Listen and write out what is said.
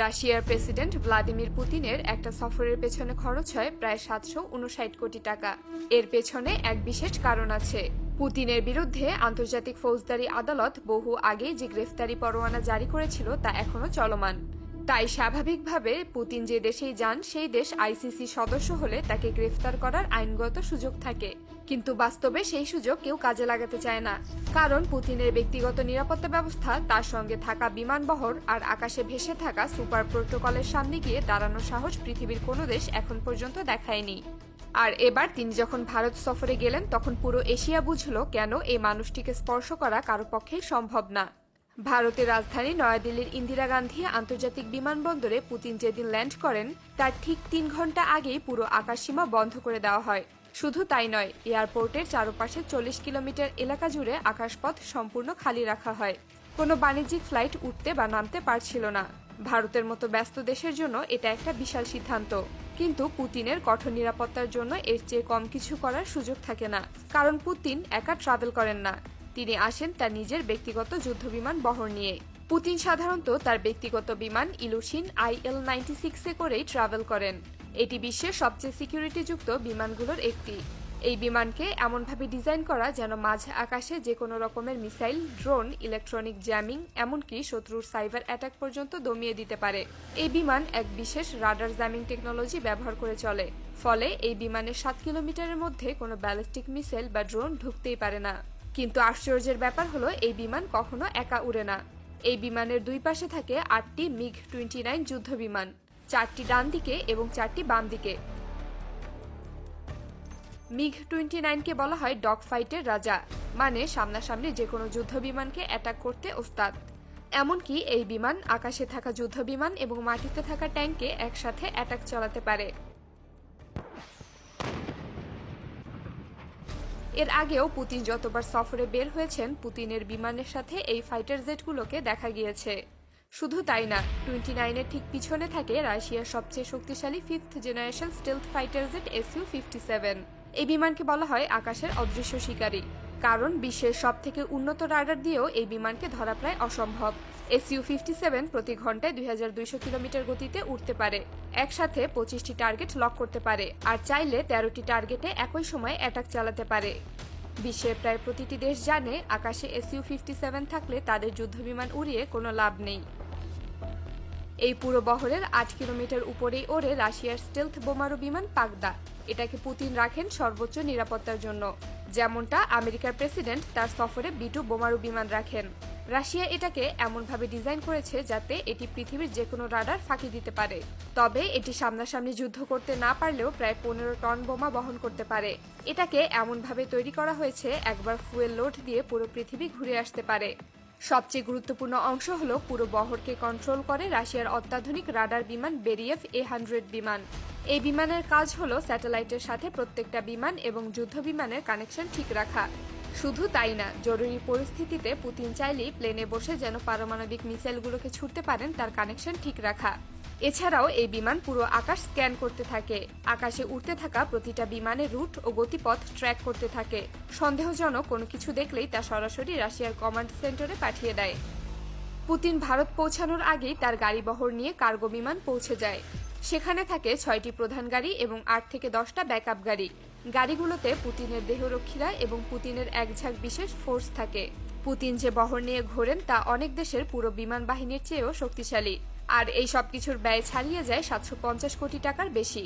রাশিয়ার president Vladimir পুতিনের একটা সফরের পেছনে খরচ হয় প্রায় ৭৫৯ কোটি টাকা। এর পেছনে এক বিশেষ কারণ আছে। পুতিনের বিরুদ্ধে আন্তর্জাতিক ফৌজদারি আদালত বহু আগেই যে গ্রেফতারি পরোয়ানা জারি করেছিল তা এখনো চলমান। তাই স্বাভাবিকভাবে পুতিন যে দেশেই যান সেই দেশ আইসিসি সদস্য হলে তাকে গ্রেফতার করার আইনগত সুযোগ থাকে, কিন্তু বাস্তবে সেই সুযোগ কেউ কাজে লাগাতে চায় না। কারণ পুতিনের ব্যক্তিগত নিরাপত্তা ব্যবস্থা, তার সঙ্গে থাকা বিমানবহর আর আকাশে ভেসে থাকা সুপার প্রোটোকলের সামনে গিয়ে দাঁড়ানোর সাহস পৃথিবীর কোনো দেশ এখন পর্যন্ত দেখায়নি। আর এবার তিনি যখন ভারত সফরে গেলেন তখন পুরো এশিয়া বুঝল কেন এই মানুষটিকে স্পর্শ করা কারো পক্ষেই সম্ভব না। ভারতের রাজধানী নয়াদিল্লির ইন্দিরা গান্ধী আন্তর্জাতিক বিমানবন্দরে পুতিন যেদিন ল্যান্ড করেন তার ঠিক ৩ ঘন্টা আগেই পুরো আকাশসীমা বন্ধ করে দেওয়া হয়। শুধু তাই নয়, এয়ারপোর্টের চারপাশে ৪০ কিলোমিটার এলাকা জুড়ে আকাশপথ সম্পূর্ণ খালি রাখা হয়। কোনো বাণিজ্যিক ফ্লাইট উঠতে বা নামতে পারছিল না। ভারতের মতো ব্যস্ত দেশের জন্য এটা একটা বিশাল সিদ্ধান্ত, কিন্তু পুতিনের কঠোর নিরাপত্তার জন্য এর চেয়ে কম কিছু করার সুযোগ থাকে না। কারণ পুতিন একা ট্রাভেল করেন না, তিনি আসেন তার নিজের ব্যক্তিগত যুদ্ধবিমান বহর নিয়ে। পুতিন সাধারণত তার ব্যক্তিগত বিমান ইলুশিন IL-96 করেই ট্রাভেল করেন। এটি বিশ্বের সবচেয়ে সিকিউরিটিযুক্ত বিমানগুলোর একটি। এই বিমানকে এমনভাবে ডিজাইন করা যেন মাঝ আকাশে যে কোনো রকমের মিসাইল, ড্রোন, ইলেকট্রনিক জ্যামিং, এমনকি শত্রুর সাইবার অ্যাটাক পর্যন্ত দমিয়ে দিতে পারে। এই বিমান এক বিশেষ রাডার জ্যামিং টেকনোলজি ব্যবহার করে চলে, ফলে এই বিমানের 7 কিলোমিটারের মধ্যে কোনো ব্যালিস্টিক মিসাইল বা ড্রোন ঢুকতেই পারে না। কিন্তু আশ্চর্যের ব্যাপার হলো এই বিমান কখনো একা উড়ে না। এই বিমানের দুই পাশে থাকে 8টি MiG-29 যুদ্ধ বিমান, 4টি ডান দিকে এবং 4টি বাম দিকে। MiG-29কে বলা হয় ডগ ফাইটের রাজা, মানে সামনাসামনি যে কোনো যুদ্ধ বিমানকে অ্যাটাক করতে ওস্তাদ। এমনকি এই বিমান আকাশে থাকা যুদ্ধ বিমান এবং মাটিতে থাকা ট্যাঙ্কে একসাথে অ্যাটাক চালাতে পারে। এর আগেও পুতিন যতবার সফরে বের হয়েছেন, পুতিনের বিমানের সাথে এই ফাইটার জেটগুলোকে দেখা গিয়েছে। শুধু তাই না, 29-এর ঠিক পিছনে থাকে রাশিয়ার সবচেয়ে শক্তিশালী 5th generation stealth fighter jet Su-57। এই বিমানকে বলা হয় আকাশের অদৃশ্য শিকারী, কারণ বিশ্বের সবথেকে উন্নত রাডার দিয়েও এই বিমানকে ধরা প্রায় অসম্ভব। Su-57 প্রতি ঘন্টায় 2200 কিলোমিটার গতিতে উঠতে পারে, একসাথে 25টি টার্গেট লক করতে পারে, আর চাইলে 13টি টার্গেটে একই সময় অ্যাটাক চালাতে পারে। বিশ্বের প্রায় প্রতিটি দেশ জানে আকাশে Su-57 থাকলে তাদের যুদ্ধবিমান উড়িয়ে কোনো লাভ নেই। এই পুরো বহরের 8 কিলোমিটার উপরেই ওড়ে রাশিয়ার স্টেলথ বোমারু বিমান পাগদা। এটাকে পুতিন রাখেন সর্বোচ্চ নিরাপত্তার জন্য, যেমনটা আমেরিকার প্রেসিডেন্ট তার সফরে B-2 বোমারু বিমান রাখেন। রাশিয়া এটাকে এমনভাবে ডিজাইন করেছে যাতে এটি পৃথিবীর যে কোনো রাডার ফাঁকি দিতে পারে। তবে এটি সামনাসামনি যুদ্ধ করতে না পারলেও প্রায় 15 টন বোমা বহন করতে পারে। এটাকে এমনভাবে তৈরি করা হয়েছে একবার ফুয়েল লোড দিয়ে পুরো পৃথিবী ঘুরে আসতে পারে। সবচেয়ে গুরুত্বপূর্ণ অংশ হলো পুরো বহরকে কন্ট্রোল করে রাশিয়ার অত্যাধুনিক রাডার বিমান বেরিয়েভ A-100 বিমান। এই বিমানের কাজ হলো স্যাটেলাইটের সাথে প্রত্যেকটা বিমান এবং যুদ্ধ বিমানের কানেকশন ঠিক রাখা। শুধু তাই না, জরুরি পরিস্থিতিতে পুতিন চাইলেই প্লেনে বসে যেন পারমাণবিক মিসাইলগুলোকে ছুড়তে পারেন তার কানেকশন ঠিক রাখা। এছাড়াও এই বিমান পুরো আকাশ স্ক্যান করতে থাকে, আকাশে উঠতে থাকা প্রতিটা বিমানের রুট ও গতিপথ ট্র্যাক করতে থাকে। সন্দেহজনক কোনো কিছু দেখলেই তা সরাসরি রাশিয়ার কমান্ড সেন্টারে পাঠিয়ে দেয়। পুতিন ভারত পৌঁছানোর আগেই তার গাড়িবহর নিয়ে কার্গো বিমান পৌঁছে যায়। সেখানে থাকে 6টি প্রধান গাড়ি এবং 8 থেকে 10টা ব্যাকআপ গাড়ি। গাড়িগুলোতে পুতিনের দেহরক্ষীরা এবং পুতিনের এক ঝাঁক বিশেষ ফোর্স থাকে। পুতিন যে বহর নিয়ে ঘোরেন তা অনেক দেশের পুরো বিমান বাহিনীর চেয়েও শক্তিশালী, আর এই সবকিছুর ব্যয় ছাড়িয়ে যায় 750 কোটি টাকার বেশি।